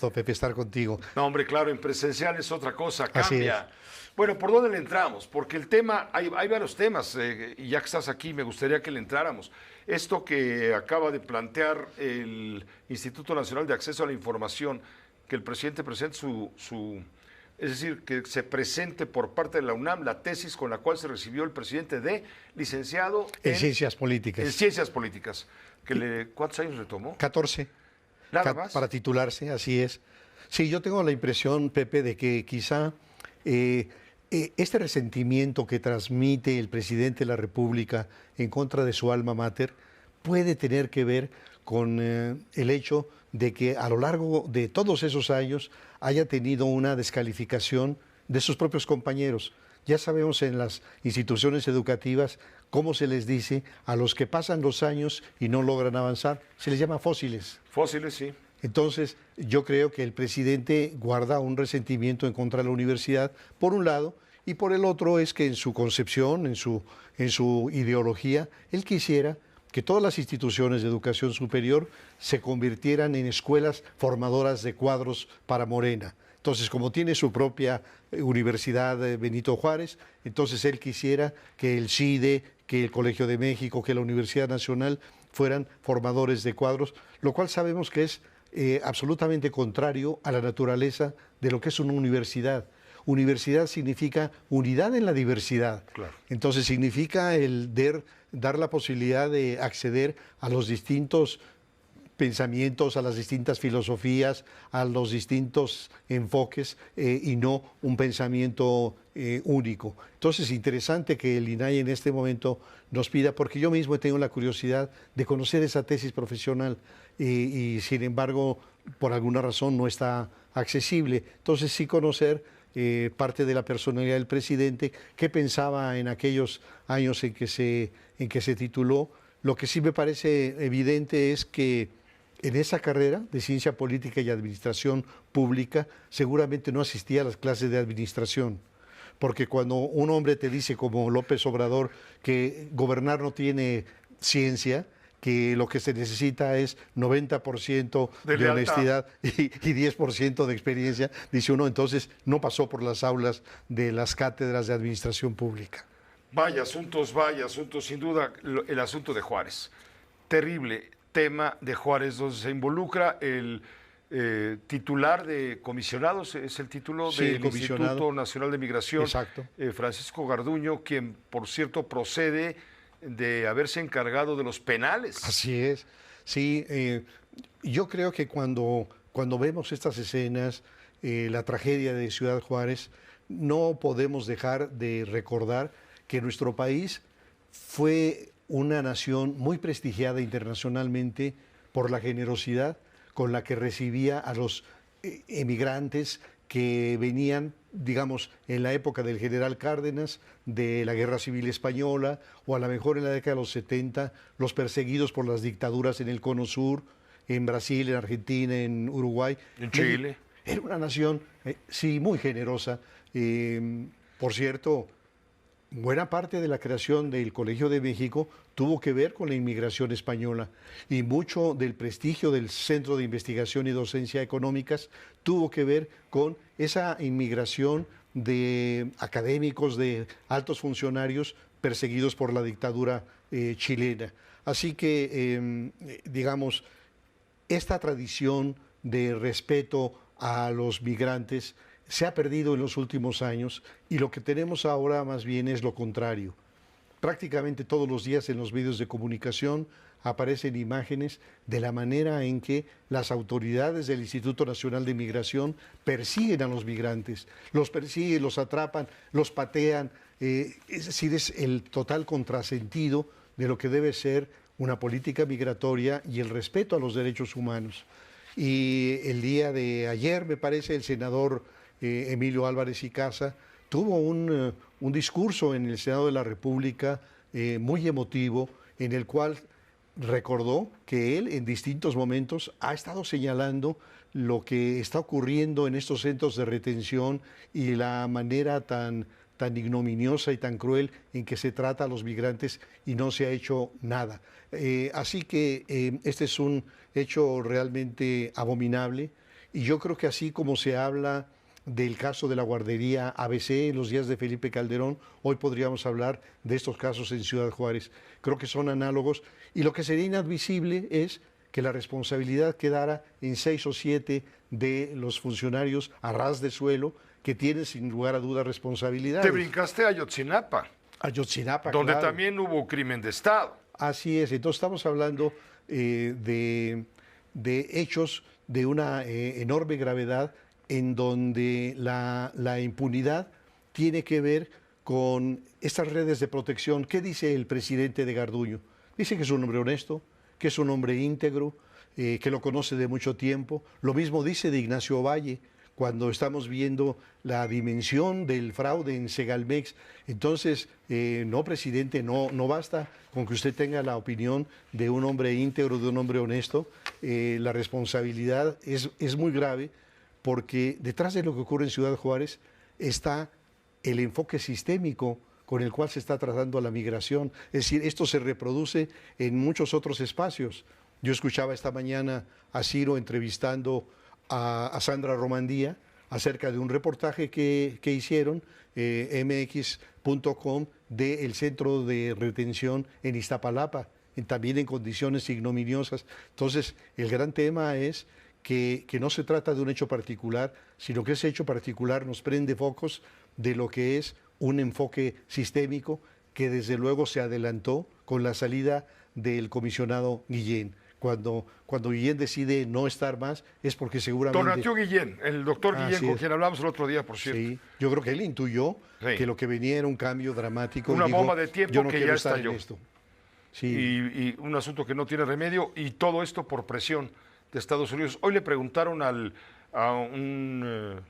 gusto, Pepe, estar contigo. No, hombre, claro, en presencial es otra cosa, Así cambia. Bueno, ¿por dónde le entramos? Porque el tema, hay varios temas, y ya que estás aquí, me gustaría que le entráramos. Esto que acaba de plantear el Instituto Nacional de Acceso a la Información, que el presidente presente es decir, que se presente por parte de la UNAM la tesis con la cual se recibió el presidente de licenciado En Ciencias Políticas. En Ciencias Políticas. ¿Cuántos años le tomó? 14. Nada más. Para titularse, así es. Sí, yo tengo la impresión, Pepe, de que quizá este resentimiento que transmite el presidente de la República en contra de su alma mater puede tener que ver con el hecho de que a lo largo de todos esos años haya tenido una descalificación de sus propios compañeros. Ya sabemos en las instituciones educativas cómo se les dice a los que pasan los años y no logran avanzar. Se les llama fósiles. Fósiles, sí. Entonces, yo creo que el presidente guarda un resentimiento en contra de la universidad, por un lado, y por el otro es que en su concepción, en su ideología, él quisiera que todas las instituciones de educación superior se convirtieran en escuelas formadoras de cuadros para Morena. Entonces, como tiene su propia Universidad Benito Juárez, entonces él quisiera que el CIDE, que el Colegio de México, que la Universidad Nacional fueran formadores de cuadros, lo cual sabemos que es absolutamente contrario a la naturaleza de lo que es una universidad. Universidad significa unidad en la diversidad. Claro. Entonces significa dar la posibilidad de acceder a los distintos pensamientos, a las distintas filosofías, a los distintos enfoques y no un pensamiento único. Entonces, interesante que el INAI en este momento nos pida, porque yo mismo he tenido la curiosidad de conocer esa tesis profesional y sin embargo, por alguna razón no está accesible. Entonces, sí conocer parte de la personalidad del presidente, qué pensaba en aquellos años en que se tituló. Lo que sí me parece evidente es que en esa carrera de Ciencia Política y Administración Pública seguramente no asistía a las clases de administración, porque cuando un hombre te dice, como López Obrador, que gobernar no tiene ciencia, que lo que se necesita es 90% de honestidad y 10% de experiencia, dice uno, entonces no pasó por las aulas de las cátedras de Administración Pública. Vaya asuntos, sin duda, el asunto de Juárez. Terrible tema de Juárez, donde se involucra el titular de comisionados, es el título Sí, del Instituto Nacional de Migración, exacto. Francisco Garduño, quien, por cierto, procede de haberse encargado de los penales. Así es. Sí, yo creo que cuando vemos estas escenas, la tragedia de Ciudad Juárez, no podemos dejar de recordar que nuestro país fue una nación muy prestigiada internacionalmente por la generosidad con la que recibía a los emigrantes que venían, digamos, en la época del general Cárdenas, de la Guerra Civil Española, o a lo mejor en la década de los 70, los perseguidos por las dictaduras en el Cono Sur, en Brasil, en Argentina, en Uruguay. En Chile. Era una nación, sí, muy generosa. Por cierto, buena parte de la creación del Colegio de México tuvo que ver con la inmigración española y mucho del prestigio del Centro de Investigación y Docencia Económicas tuvo que ver con esa inmigración de académicos, de altos funcionarios perseguidos por la dictadura chilena. Así que, digamos, esta tradición de respeto a los migrantes se ha perdido en los últimos años y lo que tenemos ahora más bien es lo contrario. Prácticamente todos los días en los medios de comunicación aparecen imágenes de la manera en que las autoridades del Instituto Nacional de Migración persiguen a los migrantes, los persiguen, los atrapan, los patean, es decir, es el total contrasentido de lo que debe ser una política migratoria y el respeto a los derechos humanos. Y el día de ayer, me parece, el senador Emilio Álvarez y Casa tuvo un discurso en el Senado de la República muy emotivo, en el cual recordó que él en distintos momentos ha estado señalando lo que está ocurriendo en estos centros de retención y la manera tan ignominiosa y tan cruel en que se trata a los migrantes y no se ha hecho nada. Así que este es un hecho realmente abominable Y yo creo que así como se habla del caso de la guardería ABC en los días de Felipe Calderón, hoy podríamos hablar de estos casos en Ciudad Juárez. Creo que son análogos y lo que sería inadmisible es que la responsabilidad quedara en 6 o 7 de los funcionarios a ras de suelo que tienen sin lugar a dudas responsabilidades. Te brincaste a Ayotzinapa. Ayotzinapa, donde claro. también hubo crimen de Estado. Así es, entonces estamos hablando de hechos de una enorme gravedad en donde la impunidad tiene que ver con estas redes de protección. ¿Qué dice el presidente de Garduño? Dice que es un hombre honesto, que es un hombre íntegro, que lo conoce de mucho tiempo. Lo mismo dice de Ignacio Valle, cuando estamos viendo la dimensión del fraude en Segalmex. Entonces, no, presidente, no basta con que usted tenga la opinión de un hombre íntegro, de un hombre honesto. La responsabilidad es muy grave porque detrás de lo que ocurre en Ciudad Juárez está el enfoque sistémico con el cual se está tratando a la migración. Es decir, esto se reproduce en muchos otros espacios. Yo escuchaba esta mañana a Ciro entrevistando a Sandra Romandía acerca de un reportaje que hicieron mx.com del centro de retención en Iztapalapa, también en condiciones ignominiosas. Entonces, el gran tema es que no se trata de un hecho particular, sino que ese hecho particular nos prende focos de lo que es un enfoque sistémico que desde luego se adelantó con la salida del comisionado Guillén. Cuando Guillén decide no estar más es porque seguramente... Tonatiuh Guillén, el doctor Guillén, con quien hablamos el otro día, por cierto. Sí, yo creo que él intuyó que lo que venía era un cambio dramático. Una bomba de tiempo yo no que quiero ya estar estalló. en esto. Sí. Y un asunto que no tiene remedio, y todo esto por presión de Estados Unidos. Hoy le preguntaron a un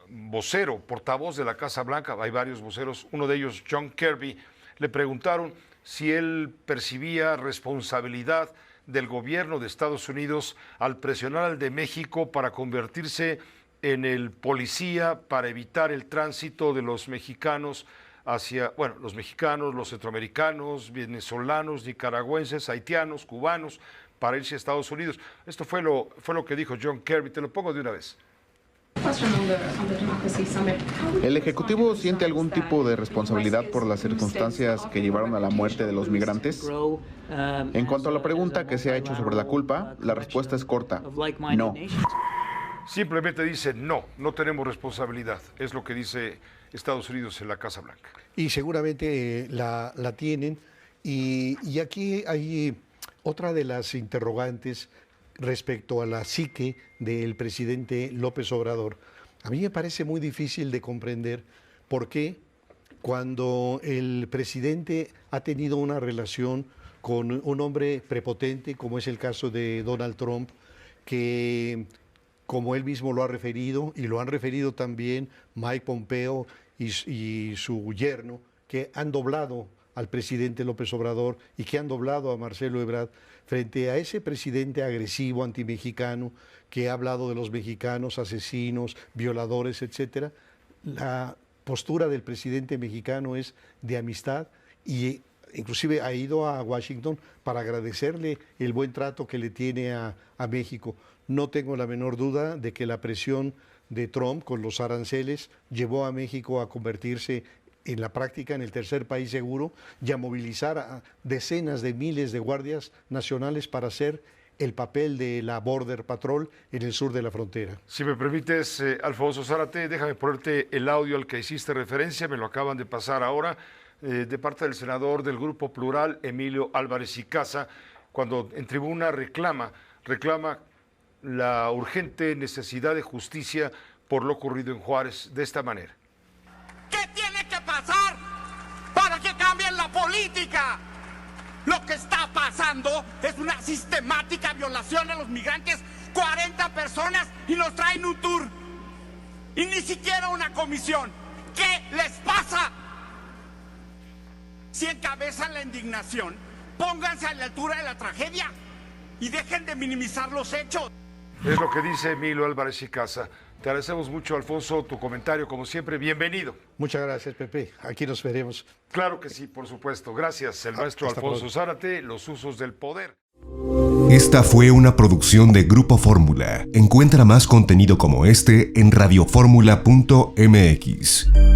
vocero, portavoz de la Casa Blanca, hay varios voceros, uno de ellos John Kirby, le preguntaron si él percibía responsabilidad del gobierno de Estados Unidos al presionar al de México para convertirse en el policía para evitar el tránsito de los mexicanos hacia, bueno, los mexicanos, los centroamericanos, venezolanos, nicaragüenses, haitianos, cubanos, para irse a Estados Unidos. Esto fue lo que dijo John Kirby, te lo pongo de una vez. ¿El Ejecutivo siente algún tipo de responsabilidad por las circunstancias que llevaron a la muerte de los migrantes? En cuanto a la pregunta que se ha hecho sobre la culpa, la respuesta es corta: no. Simplemente dice no tenemos responsabilidad. Es lo que dice Estados Unidos en la Casa Blanca. Y seguramente la tienen. Y aquí hay otra de las interrogantes respecto a la psique del presidente López Obrador. A mí me parece muy difícil de comprender por qué cuando el presidente ha tenido una relación con un hombre prepotente, como es el caso de Donald Trump, que como él mismo lo ha referido, y lo han referido también Mike Pompeo y su yerno, que han doblado al presidente López Obrador y que han doblado a Marcelo Ebrard, frente a ese presidente agresivo, antimexicano, que ha hablado de los mexicanos asesinos, violadores, etcétera. La postura del presidente mexicano es de amistad y inclusive ha ido a Washington para agradecerle el buen trato que le tiene a México. No tengo la menor duda de que la presión de Trump con los aranceles llevó a México a convertirse en la práctica en el tercer país seguro y a movilizar a decenas de miles de guardias nacionales para hacer el papel de la Border Patrol en el sur de la frontera. Si me permites, Alfonso Zárate, déjame ponerte el audio al que hiciste referencia, me lo acaban de pasar ahora, de parte del senador del Grupo Plural, Emilio Álvarez y Casa, cuando en tribuna reclama la urgente necesidad de justicia por lo ocurrido en Juárez de esta manera. ¿Qué tiene que pasar para que cambien la política? Lo que está pasando es una sistemática violación a los migrantes. 40 personas y nos traen un tour. Y ni siquiera una comisión. ¿Qué les pasa? Si encabezan la indignación, pónganse a la altura de la tragedia y dejen de minimizar los hechos. Es lo que dice Emilio Álvarez y Casa. Te agradecemos mucho, Alfonso, tu comentario, como siempre, bienvenido. Muchas gracias, Pepe. Aquí nos veremos. Claro que sí, por supuesto. Gracias, el maestro Hasta Alfonso pronto. Zárate, los usos del poder. Esta fue una producción de Grupo Fórmula. Encuentra más contenido como este en radioformula.mx.